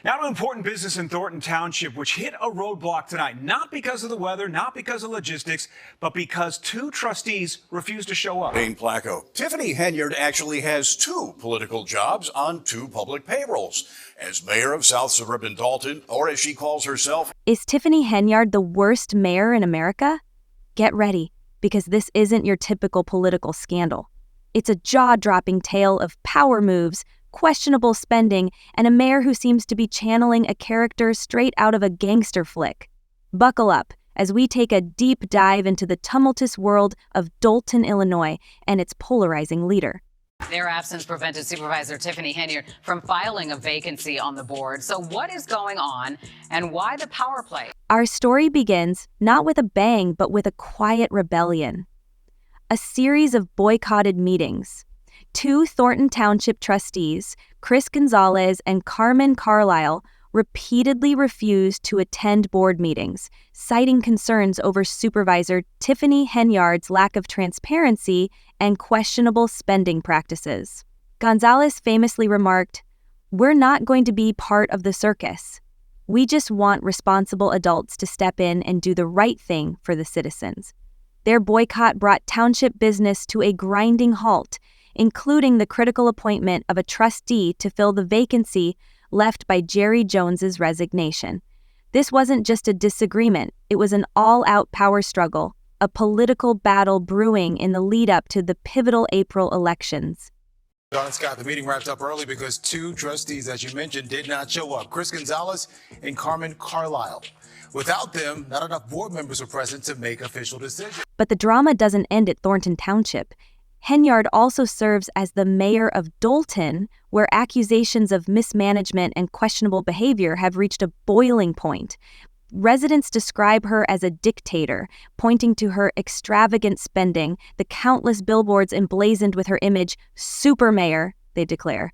Now to important business in Thornton Township, which hit a roadblock tonight, not because of the weather, not because of logistics, but because two trustees refused to show up. Dane Placco. Tiffany Henyard actually has two political jobs on two public payrolls. As mayor of South Suburban Dalton, or as she calls herself. Is Tiffany Henyard the worst mayor in America? Get ready, because this isn't your typical political scandal. It's a jaw-dropping tale of power moves, questionable spending, and a mayor who seems to be channeling a character straight out of a gangster flick. Buckle up as we take a deep dive into the tumultuous world of Dalton, Illinois, and its polarizing leader. Their absence prevented Supervisor Tiffany Henyard from filing a vacancy on the board. So what is going on and why the power play? Our story begins not with a bang, but with a quiet rebellion. A series of boycotted meetings. Two Thornton Township trustees, Chris Gonzalez and Carmen Carlisle, repeatedly refused to attend board meetings, citing concerns over Supervisor Tiffany Henyard's lack of transparency and questionable spending practices. Gonzalez famously remarked, "We're not going to be part of the circus. We just want responsible adults to step in and do the right thing for the citizens." Their boycott brought township business to a grinding halt, including the critical appointment of a trustee to fill the vacancy left by Jerry Jones's resignation. This wasn't just a disagreement, it was an all-out power struggle, a political battle brewing in the lead-up to the pivotal April elections. Don and Scott, the meeting wrapped up early because two trustees, as you mentioned, did not show up, Chris Gonzalez and Carmen Carlisle. Without them, not enough board members were present to make official decisions. But the drama doesn't end at Thornton Township. Henyard also serves as the mayor of Dalton, where accusations of mismanagement and questionable behavior have reached a boiling point. Residents describe her as a dictator, pointing to her extravagant spending, the countless billboards emblazoned with her image, "Super Mayor," they declare,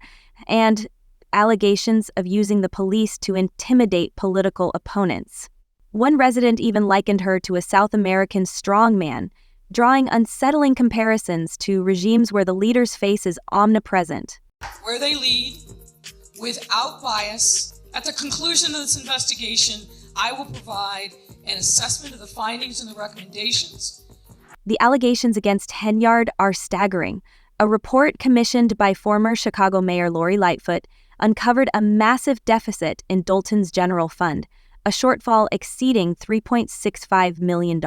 and allegations of using the police to intimidate political opponents. One resident even likened her to a South American strongman, drawing unsettling comparisons to regimes where the leader's face is omnipresent. Where they lead, without bias. At the conclusion of this investigation, I will provide an assessment of the findings and the recommendations. The allegations against Henyard are staggering. A report commissioned by former Chicago Mayor Lori Lightfoot uncovered a massive deficit in Dalton's general fund, a shortfall exceeding $3.65 million.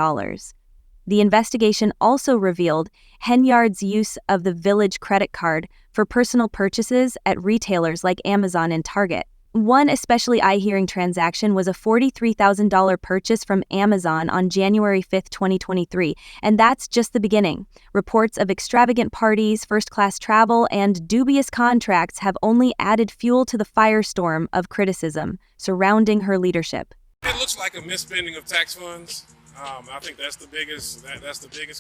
The investigation also revealed Henyard's use of the Village credit card for personal purchases at retailers like Amazon and Target. One especially eye-hearing transaction was a $43,000 purchase from Amazon on January 5, 2023, and that's just the beginning. Reports of extravagant parties, first-class travel, and dubious contracts have only added fuel to the firestorm of criticism surrounding her leadership. It looks like a misspending of tax funds. I think that's the biggest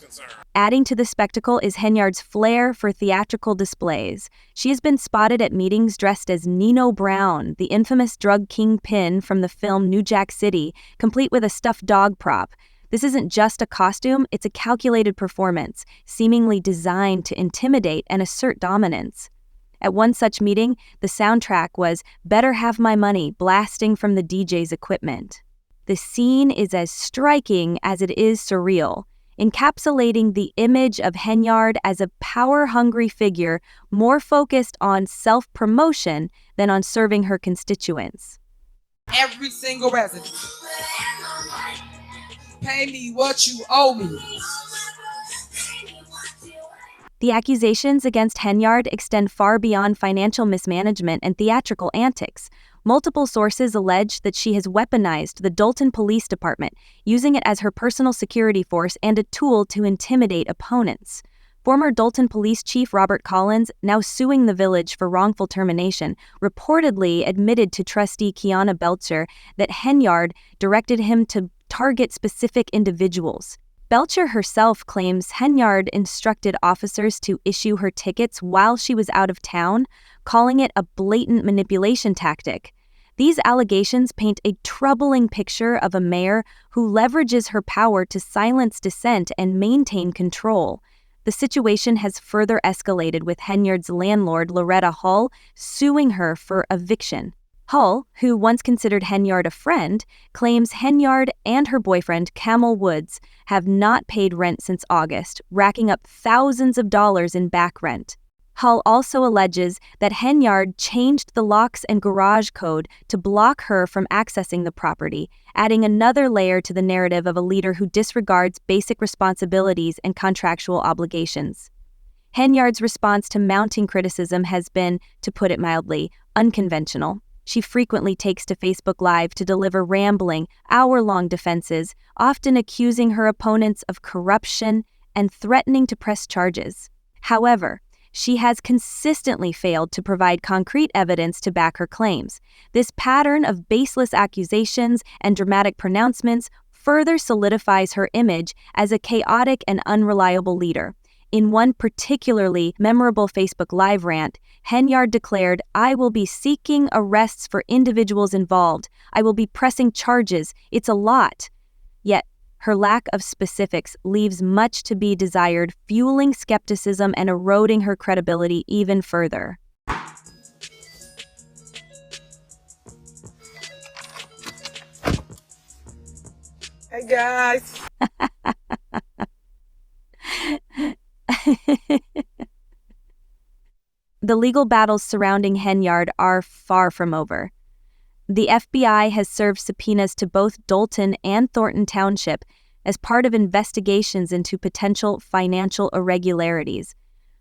concern. Adding to the spectacle is Henyard's flair for theatrical displays. She has been spotted at meetings dressed as Nino Brown, the infamous drug kingpin from the film New Jack City, complete with a stuffed dog prop. This isn't just a costume, it's a calculated performance, seemingly designed to intimidate and assert dominance. At one such meeting, the soundtrack was "Better Have My Money" blasting from the DJ's equipment. The scene is as striking as it is surreal, encapsulating the image of Henyard as a power-hungry figure more focused on self-promotion than on serving her constituents. Every single resident, pay me what you owe me. The accusations against Henyard extend far beyond financial mismanagement and theatrical antics. Multiple sources allege that she has weaponized the Dalton Police Department, using it as her personal security force and a tool to intimidate opponents. Former Dalton Police Chief Robert Collins, now suing the village for wrongful termination, reportedly admitted to trustee Kiana Belcher that Henyard directed him to target specific individuals. Belcher herself claims Henyard instructed officers to issue her tickets while she was out of town, calling it a blatant manipulation tactic. These allegations paint a troubling picture of a mayor who leverages her power to silence dissent and maintain control. The situation has further escalated with Henyard's landlord, Loretta Hull, suing her for eviction. Hull, who once considered Henyard a friend, claims Henyard and her boyfriend, Camel Woods, have not paid rent since August, racking up thousands of dollars in back rent. Hull also alleges that Henyard changed the locks and garage code to block her from accessing the property, adding another layer to the narrative of a leader who disregards basic responsibilities and contractual obligations. Henyard's response to mounting criticism has been, to put it mildly, unconventional. She frequently takes to Facebook Live to deliver rambling, hour-long defenses, often accusing her opponents of corruption and threatening to press charges. However, she has consistently failed to provide concrete evidence to back her claims. This pattern of baseless accusations and dramatic pronouncements further solidifies her image as a chaotic and unreliable leader. In one particularly memorable Facebook Live rant, Henyard declared, "I will be seeking arrests for individuals involved. I will be pressing charges. It's a lot." Yet, her lack of specifics leaves much to be desired, fueling skepticism and eroding her credibility even further. Hey guys. The legal battles surrounding Henyard are far from over. The FBI has served subpoenas to both Dalton and Thornton Township as part of investigations into potential financial irregularities.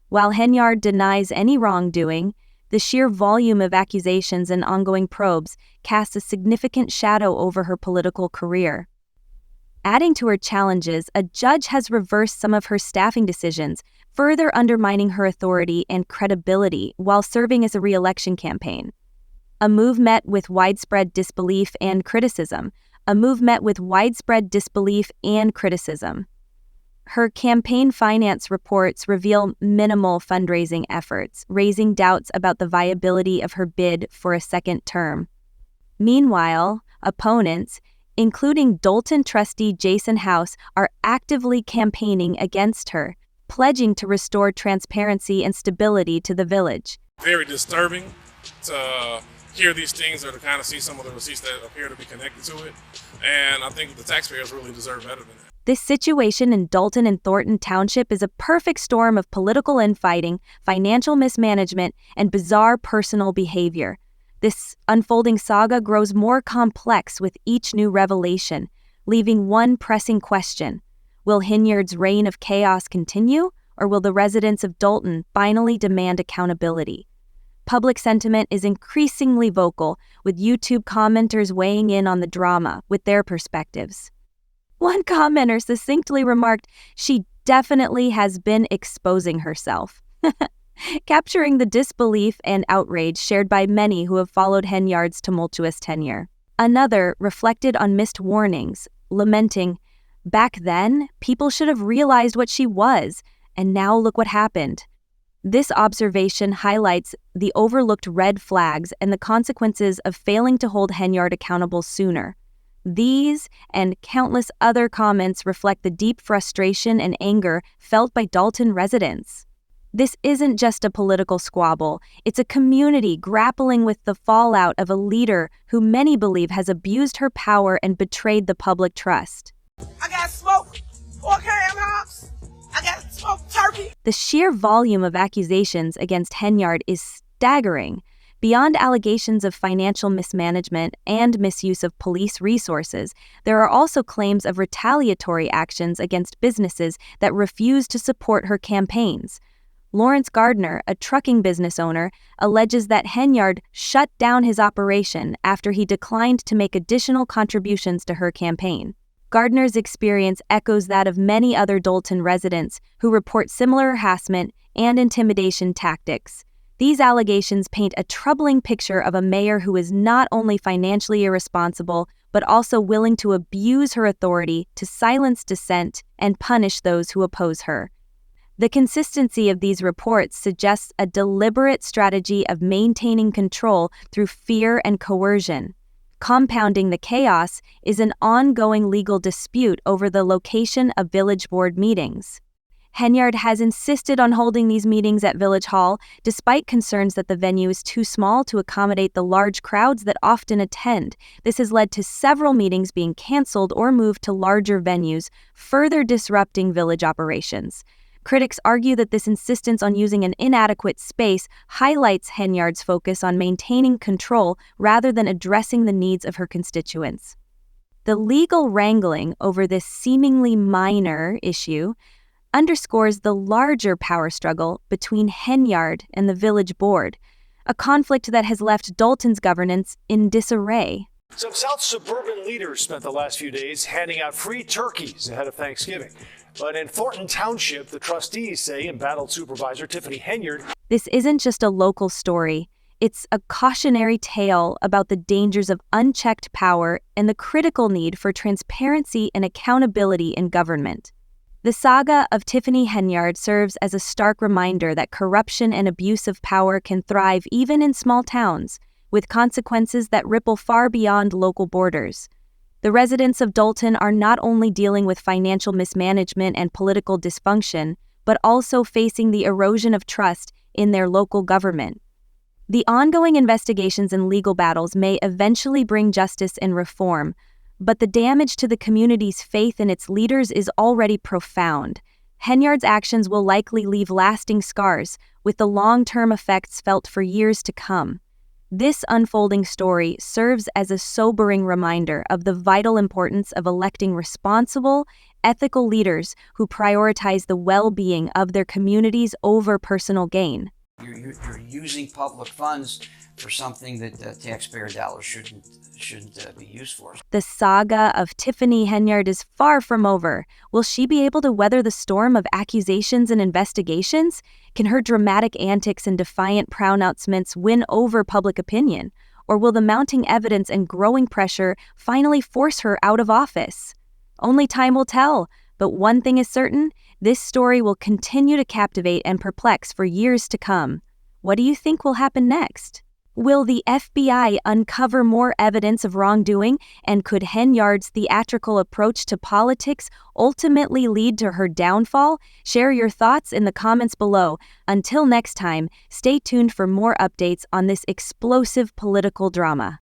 While Henyard denies any wrongdoing, the sheer volume of accusations and ongoing probes casts a significant shadow over her political career. Adding to her challenges, a judge has reversed some of her staffing decisions, further undermining her authority and credibility while serving as a re-election campaign. A move met with widespread disbelief and criticism. Her campaign finance reports reveal minimal fundraising efforts, raising doubts about the viability of her bid for a second term. Meanwhile, opponents, including Dalton trustee Jason House, are actively campaigning against her, pledging to restore transparency and stability to the village. Very disturbing to hear these things or to kind of see some of the receipts that appear to be connected to it. And I think the taxpayers really deserve better than that. This situation in Dalton and Thornton Township is a perfect storm of political infighting, financial mismanagement, and bizarre personal behavior. This unfolding saga grows more complex with each new revelation, leaving one pressing question. Will Henyard's reign of chaos continue, or will the residents of Dalton finally demand accountability? Public sentiment is increasingly vocal, with YouTube commenters weighing in on the drama with their perspectives. One commenter succinctly remarked, "She definitely has been exposing herself," capturing the disbelief and outrage shared by many who have followed Henyard's tumultuous tenure. Another reflected on missed warnings, lamenting, "Back then, people should have realized what she was, and now look what happened." This observation highlights the overlooked red flags and the consequences of failing to hold Henyard accountable sooner. These and countless other comments reflect the deep frustration and anger felt by Dalton residents. This isn't just a political squabble, it's a community grappling with the fallout of a leader who many believe has abused her power and betrayed the public trust. I got smoked pork ham hocks. I got smoked turkey. The sheer volume of accusations against Henyard is staggering. Beyond allegations of financial mismanagement and misuse of police resources, there are also claims of retaliatory actions against businesses that refuse to support her campaigns. Lawrence Gardner, a trucking business owner, alleges that Henyard shut down his operation after he declined to make additional contributions to her campaign. Gardner's experience echoes that of many other Dalton residents who report similar harassment and intimidation tactics. These allegations paint a troubling picture of a mayor who is not only financially irresponsible, but also willing to abuse her authority to silence dissent and punish those who oppose her. The consistency of these reports suggests a deliberate strategy of maintaining control through fear and coercion. Compounding the chaos is an ongoing legal dispute over the location of village board meetings. Henyard has insisted on holding these meetings at Village Hall, despite concerns that the venue is too small to accommodate the large crowds that often attend. This has led to several meetings being canceled or moved to larger venues, further disrupting village operations. Critics argue that this insistence on using an inadequate space highlights Henyard's focus on maintaining control rather than addressing the needs of her constituents. The legal wrangling over this seemingly minor issue underscores the larger power struggle between Henyard and the village board, a conflict that has left Dalton's governance in disarray. Some South suburban leaders spent the last few days handing out free turkeys ahead of Thanksgiving. But in Thornton Township, the trustees say embattled Supervisor Tiffany Henyard. This isn't just a local story. It's a cautionary tale about the dangers of unchecked power and the critical need for transparency and accountability in government. The saga of Tiffany Henyard serves as a stark reminder that corruption and abuse of power can thrive even in small towns, with consequences that ripple far beyond local borders. The residents of Dalton are not only dealing with financial mismanagement and political dysfunction, but also facing the erosion of trust in their local government. The ongoing investigations and legal battles may eventually bring justice and reform, but the damage to the community's faith in its leaders is already profound. Henyard's actions will likely leave lasting scars, with the long-term effects felt for years to come. This unfolding story serves as a sobering reminder of the vital importance of electing responsible, ethical leaders who prioritize the well-being of their communities over personal gain. You're using public funds for something that taxpayer dollars shouldn't be used for. The saga of Tiffany Henyard is far from over. Will she be able to weather the storm of accusations and investigations? Can her dramatic antics and defiant pronouncements win over public opinion? Or will the mounting evidence and growing pressure finally force her out of office? Only time will tell, but one thing is certain, this story will continue to captivate and perplex for years to come. What do you think will happen next? Will the FBI uncover more evidence of wrongdoing, and could Henyard's theatrical approach to politics ultimately lead to her downfall? Share your thoughts in the comments below. Until next time, stay tuned for more updates on this explosive political drama.